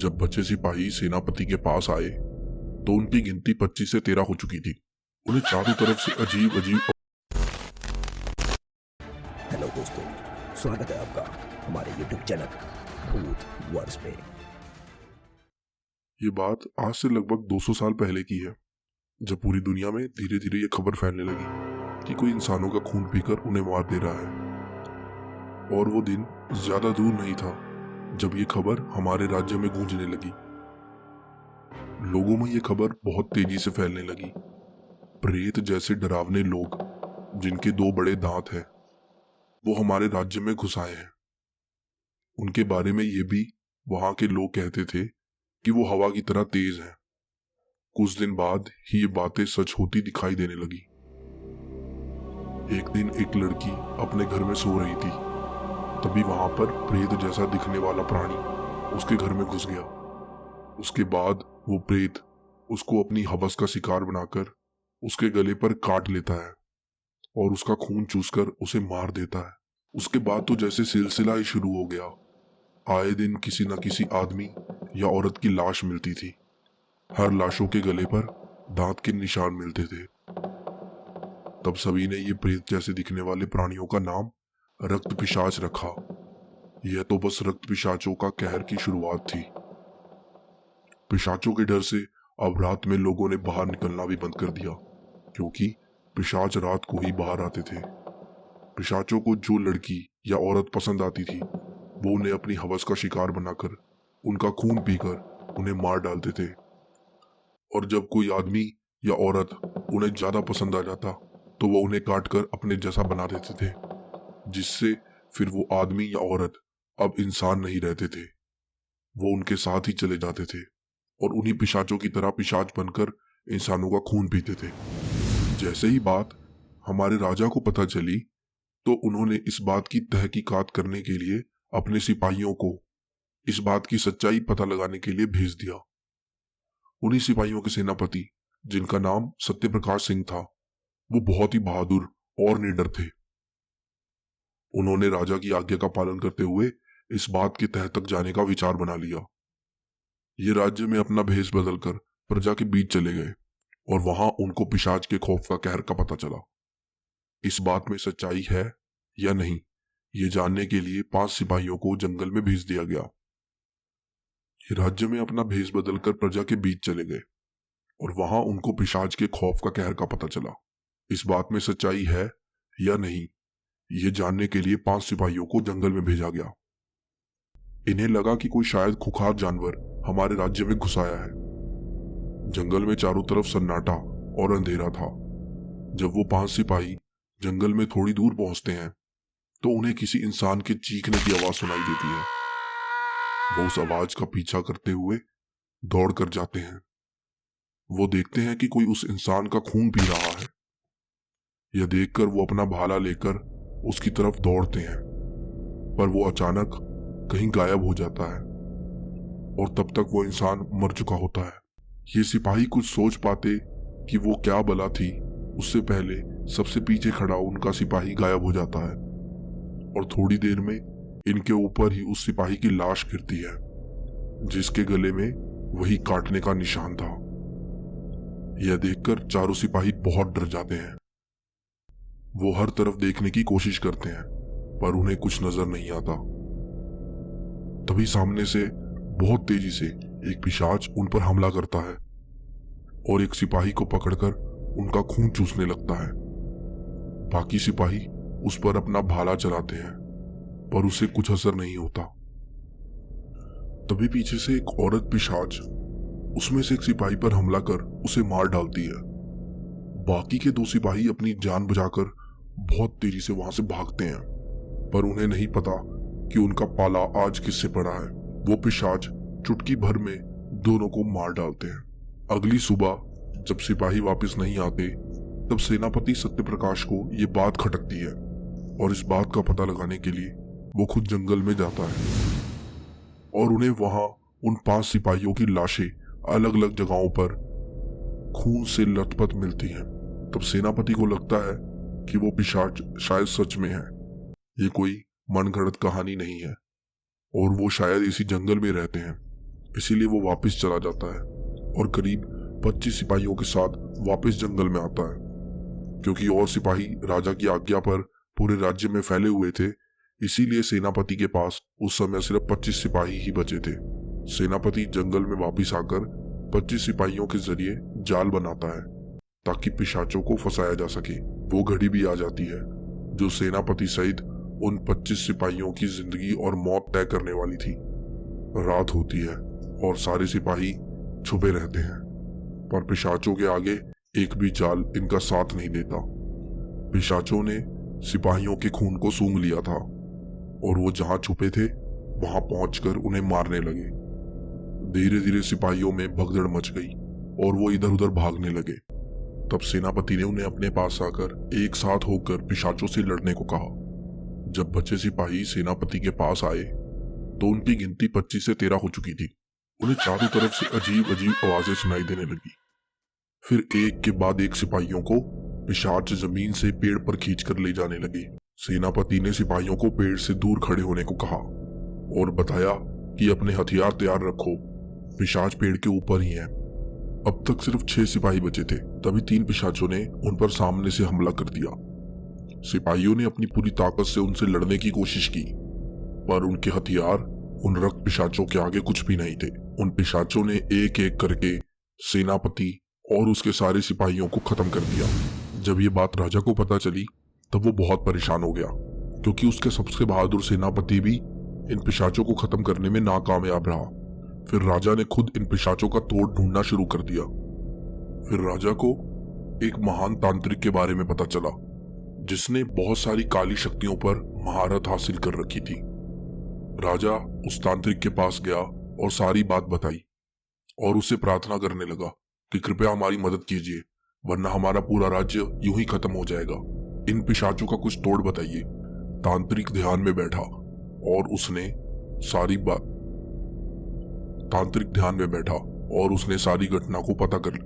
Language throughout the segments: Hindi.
जब बचे सिपाही सेनापति के पास आए तो उनकी गिनती 25 से 13 हो चुकी थी। उन्हें चारों तरफ से अजीब अजीब। हेलो दोस्तों, स्वागत है आपका हमारे YouTube चैनल भूत वर्स पे। ये बात आज से लगभग 200 साल पहले की है, जब पूरी दुनिया में धीरे धीरे ये खबर फैलने लगी कि कोई इंसानों का खून पीकर उन्हें मार दे रहा है। और वो दिन ज्यादा दूर नहीं था जब ये खबर हमारे राज्य में गूंजने लगी। लोगों में ये खबर बहुत तेजी से फैलने लगी। प्रेत जैसे डरावने लोग जिनके 2 बड़े दांत हैं, वो हमारे राज्य में घुस आए हैं। उनके बारे में ये भी वहां के लोग कहते थे कि वो हवा की तरह तेज है। कुछ दिन बाद ही ये बातें सच होती दिखाई देने लगी। एक दिन एक लड़की अपने घर में सो रही थी, तभी वहां पर प्रेत जैसा दिखने वाला प्राणी उसके घर में घुस गया। उसके बाद वो प्रेत उसको अपनी हवस का शिकार बनाकर उसके गले पर काट लेता है और उसका खून चूसकर उसे मार देता है। उसके बाद तो जैसे सिलसिला ही शुरू हो गया। आए दिन किसी न किसी आदमी या औरत की लाश मिलती थी। हर लाशों के गले पर दांत के निशान मिलते थे। तब सभी ने ये प्रेत जैसे दिखने वाले प्राणियों का नाम रक्त पिशाच रखा। यह तो बस रक्त पिशाचों का कहर की शुरुआत थी। पिशाचों के डर से अब रात में लोगों ने बाहर निकलना भी बंद कर दिया, क्योंकि पिशाच रात को ही बाहर आते थे। पिशाचों को जो लड़की या औरत पसंद आती थी, वो उन्हें अपनी हवस का शिकार बनाकर उनका खून पीकर उन्हें मार डालते थे। और जब कोई आदमी या औरत उन्हें ज्यादा पसंद आ जाता तो वो उन्हें काटकर अपने जैसा बना देते थे, जिससे फिर वो आदमी या औरत अब इंसान नहीं रहते थे। वो उनके साथ ही चले जाते थे और उन्हीं पिशाचों की तरह पिशाच बनकर इंसानों का खून पीते थे। जैसे ही बात हमारे राजा को पता चली तो उन्होंने इस बात की तहकीकात करने के लिए अपने सिपाहियों को इस बात की सच्चाई पता लगाने के लिए भेज दिया। उन्हीं सिपाहियों के सेनापति, जिनका नाम सत्यप्रकाश सिंह था, वो बहुत ही बहादुर और निडर थे। उन्होंने राजा की आज्ञा का पालन करते हुए इस बात के तह तक जाने का विचार बना लिया। ये राज्य में अपना भेष बदलकर प्रजा के बीच चले गए और वहां उनको पिशाच के खौफ का कहर का पता चला। इस बात में सच्चाई है या नहीं, ये जानने के लिए 5 सिपाहियों को जंगल में भेज दिया गया। ये राज्य में अपना भेष बदलकर प्रजा के बीच चले गए और वहां उनको पिशाच के खौफ का कहर का पता चला। इस बात में सच्चाई है या नहीं, ये जानने के लिए 5 सिपाहियों को जंगल में भेजा गया। इन्हें लगा कि कोई शायद खुखार जानवर हमारे राज्य में घुस आया है। जंगल में चारों तरफ सन्नाटा और अंधेरा था। जब वो 5 सिपाही जंगल में थोड़ी दूर पहुंचते हैं तो उन्हें किसी इंसान के चीखने की आवाज सुनाई देती है। वो उस आवाज का पीछा करते हुए दौड़ कर जाते हैं। वो देखते हैं कि कोई उस इंसान का खून पी रहा है। यह देखकर वो अपना भाला लेकर उसकी तरफ दौड़ते हैं, पर वो अचानक कहीं गायब हो जाता है और तब तक वो इंसान मर चुका होता है। ये सिपाही कुछ सोच पाते कि वो क्या बला थी, उससे पहले सबसे पीछे खड़ा उनका सिपाही गायब हो जाता है और थोड़ी देर में इनके ऊपर ही उस सिपाही की लाश गिरती है, जिसके गले में वही काटने का निशान था। यह देखकर चारों सिपाही बहुत डर जाते हैं। वो हर तरफ देखने की कोशिश करते हैं, पर उन्हें कुछ नजर नहीं आता। तभी सामने से बहुत तेजी से एक पिशाच उन पर हमला करता है और एक सिपाही को पकड़कर उनका खून चूसने लगता है। बाकी सिपाही उस पर अपना भाला चलाते हैं, पर उसे कुछ असर नहीं होता। तभी पीछे से एक औरत पिशाच उसमें से एक सिपाही पर हमला कर उसे मार डालती है। बाकी के 2 सिपाही अपनी जान बचाकर बहुत तेजी से वहां से भागते हैं, पर उन्हें नहीं पता कि उनका पाला आज किससे पड़ा है। वो पिशाच चुटकी भर में दोनों को मार डालते हैं। अगली सुबह जब सिपाही वापस नहीं आते, तब सेनापति सत्यप्रकाश को ये बात खटकती है और इस बात का पता लगाने के लिए वो खुद जंगल में जाता है और उन्हें वहां उन 5 सिपाहियों की लाशें अलग अलग जगहों पर खून से लथपथ मिलती हैं। तब सेनापति को लगता है कि वो पिशाच शायद सच में है, ये कोई मनगढ़ंत कहानी नहीं है और वो शायद इसी जंगल में रहते हैं। इसीलिए वो वापस चला जाता है और करीब 25 सिपाहियों के साथ वापस जंगल में आता है। क्योंकि और सिपाही राजा की आज्ञा पर पूरे राज्य में फैले हुए थे, इसीलिए सेनापति के पास उस समय सिर्फ 25 सिपाही ही बचे थे। सेनापति जंगल में वापस आकर 25 सिपाहियों के जरिए जाल बनाता है ताकि पिशाचों को फंसाया जा सके। वो घड़ी भी आ जाती है जो सेनापति सहित उन 25 सिपाहियों की जिंदगी और मौत तय करने वाली थी। रात होती है और सारे सिपाही छुपे रहते हैं, पर पिशाचों के आगे एक भी जाल इनका साथ नहीं देता। पिशाचों ने सिपाहियों के खून को सूंघ लिया था और वो जहां छुपे थे वहां पहुंचकर उन्हें मारने लगे। धीरे धीरे सिपाहियों में भगदड़ मच गई और वो इधर उधर भागने लगे। तब सेनापति ने उन्हें अपने पास आकर एक साथ होकर पिशाचों से लड़ने को कहा। जब बचे सिपाही सेनापति के पास आए तो उनकी गिनती 25 से 13 हो चुकी थी। उन्हें चारों तरफ से अजीब अजीब आवाजें सुनाई देने लगी। फिर एक के बाद एक सिपाहियों को पिशाच जमीन से पेड़ पर खींचकर ले जाने लगे। सेनापति ने सिपाहियों को पेड़ से दूर खड़े होने को कहा और बताया कि अपने हथियार तैयार रखो, पिशाच पेड़ के ऊपर ही है। अब तक सिर्फ 6 सिपाही बचे थे। तभी 3 पिशाचों ने उन पर सामने से हमला कर दिया। सिपाहियों ने अपनी पूरी ताकत से उनसे लड़ने की कोशिश की, पर उनके हथियार उन रक्त पिशाचों के आगे कुछ भी नहीं थे। उन पिशाचों ने एक एक करके सेनापति और उसके सारे सिपाहियों को खत्म कर दिया। जब ये बात राजा को पता चली तब वो बहुत परेशान हो गया, क्योंकि उसके सबसे बहादुर सेनापति भी इन पिशाचों को खत्म करने में नाकामयाब रहा। फिर राजा ने खुद इन पिशाचों का तोड़ ढूंढना शुरू कर दिया। फिर राजा को एक महान तांत्रिक के बारे में पता चला जिसने बहुत सारी काली शक्तियों पर महारत हासिल कर रखी थी। राजा उस तांत्रिक के पास गया और सारी बात बताई और उससे प्रार्थना करने लगा कि कृपया हमारी मदद कीजिए, वरना हमारा पूरा राज्य यूं ही खत्म हो जाएगा। इन पिशाचों का कुछ तोड़ बताइए। तांत्रिक ध्यान में बैठा और उसने सारी घटना को पता कर ली।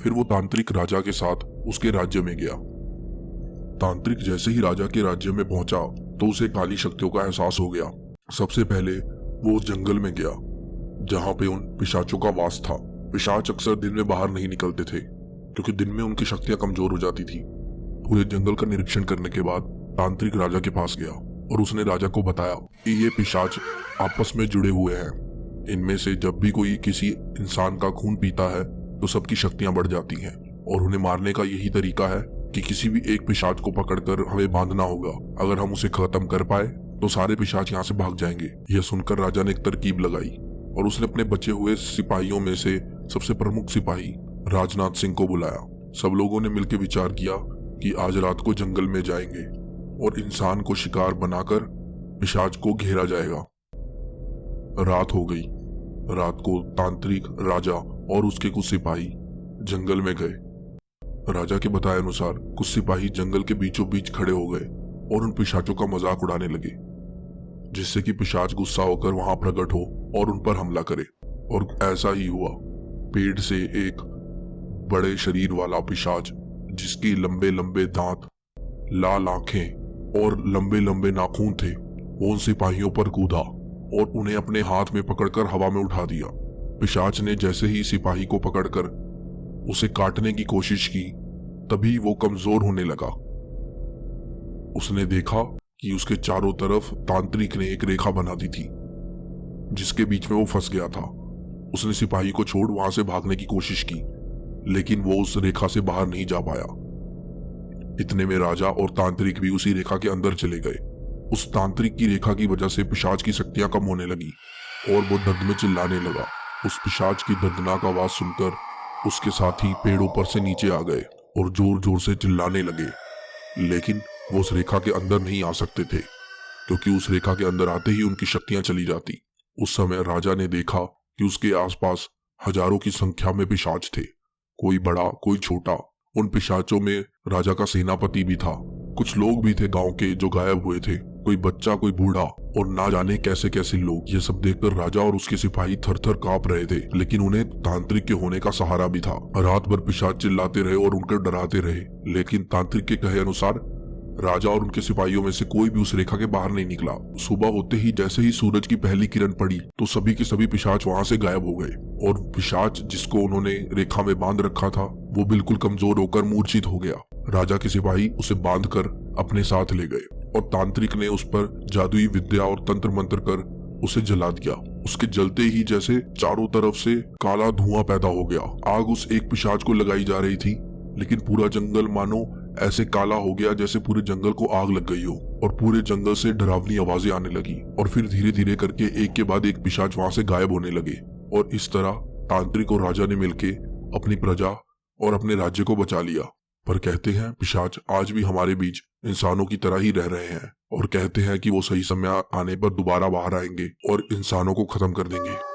फिर वो तांत्रिक राजा के साथ उसके राज्य में गया। तांत्रिक जैसे ही राजा के राज्य में पहुंचा तो उसे काली शक्तियों का एहसास हो गया। सबसे पहले वो उस जंगल में गया जहां पे उन पिशाचों का वास था। पिशाच अक्सर दिन में बाहर नहीं निकलते थे क्योंकि दिन में उनकी शक्तियां कमजोर हो जाती थी। पूरे जंगल का निरीक्षण करने के बाद तांत्रिक राजा के पास गया और उसने राजा को बताया कि ये पिशाच आपस में जुड़े हुए हैं। इनमें से जब भी कोई किसी इंसान का खून पीता है तो सबकी शक्तियां बढ़ जाती हैं और उन्हें मारने का यही तरीका है कि किसी भी एक पिशाच को पकड़कर हमें बांधना होगा। अगर हम उसे खत्म कर पाए तो सारे पिशाच यहाँ से भाग जाएंगे। यह सुनकर राजा ने एक तरकीब लगाई और उसने अपने बचे हुए सिपाहियों में से सबसे प्रमुख सिपाही राजनाथ सिंह को बुलाया। सब लोगों ने मिलकर विचार किया कि आज रात को जंगल में जाएंगे और इंसान को शिकार बनाकर पिशाच को घेरा जाएगा। रात हो गई। रात को तांत्रिक राजा और उसके कुछ सिपाही जंगल में गए। राजा के बताए अनुसार कुछ सिपाही जंगल के बीचों बीच खड़े हो गए और उन पिशाचों का मजाक उड़ाने लगे, जिससे कि पिशाच गुस्सा होकर वहां प्रकट हो और उन पर हमला करे। और ऐसा ही हुआ। पेड़ से एक बड़े शरीर वाला पिशाच जिसकी लंबे लंबे दांत, लाल आंखें और लंबे लंबे नाखून थे, वो उन सिपाहियों पर कूदा और उन्हें अपने हाथ में पकड़कर हवा में उठा दिया। पिशाच ने जैसे ही सिपाही को पकड़कर उसे काटने की कोशिश की, तभी वो कमजोर होने लगा। उसने देखा कि उसके चारों तरफ तांत्रिक ने एक रेखा बना दी थी जिसके बीच में वो फंस गया था। उसने सिपाही को छोड़ वहां से भागने की कोशिश की, लेकिन वो उस रेखा से बाहर नहीं जा पाया। इतने में राजा और तांत्रिक भी उसी रेखा के अंदर चले गए। उस तांत्रिक की रेखा की वजह से पिशाच की शक्तियां कम होने लगी और वो दर्द में चिल्लाने लगा। उस पिशाच की दर्दनाक आवाज सुनकर उसके साथी पेड़ों पर से नीचे आ गए और जोर जोर से चिल्लाने लगे, लेकिन वो उस रेखा के अंदर नहीं आ सकते थे क्योंकि उस रेखा के अंदर आते ही उनकी शक्तियां चली जाती। उस समय राजा ने देखा कि उसके आसपास हजारों की संख्या में पिशाच थे, कोई बड़ा कोई छोटा। उन पिशाचों में राजा का सेनापति भी था। कुछ लोग भी थे गांव के जो गायब हुए थे, कोई बच्चा कोई बूढ़ा और ना जाने कैसे कैसे लोग। ये सब देखकर राजा और उसके सिपाही थर थर कांप रहे थे, लेकिन उन्हें तांत्रिक के होने का सहारा भी था। रात भर पिशाच चिल्लाते रहे और उनको डराते रहे, लेकिन तांत्रिक के कहे अनुसार राजा और उनके सिपाहियों में से कोई भी उस रेखा के बाहर नहीं निकला। सुबह होते ही जैसे ही सूरज की पहली किरण पड़ी तो सभी के सभी पिशाच वहां से गायब हो गए और पिशाच जिसको उन्होंने रेखा में बांध रखा था वो बिल्कुल कमजोर होकर मूर्छित हो गया। राजा के सिपाही उसे बांधकर अपने साथ ले गए और तांत्रिक ने उस पर जादुई विद्या और तंत्र मंत्र कर उसे जला दिया। उसके जलते ही जैसे चारों तरफ से काला धुआं पैदा हो गया। आग उस एक पिशाच को लगाई जा रही थी, लेकिन पूरा जंगल मानो ऐसे काला हो गया जैसे पूरे जंगल को आग लग गई हो और पूरे जंगल से डरावनी आवाजें आने लगी और फिर धीरे धीरे करके एक के बाद एक पिशाच वहां से गायब होने लगे। और इस तरह तांत्रिक और राजा ने मिलके अपनी प्रजा और अपने राज्य को बचा लिया। पर कहते हैं पिशाच आज भी हमारे बीच इंसानों की तरह ही रह रहे हैं और कहते हैं कि वो सही समय आने पर दोबारा बाहर आएंगे और इंसानों को खत्म कर देंगे।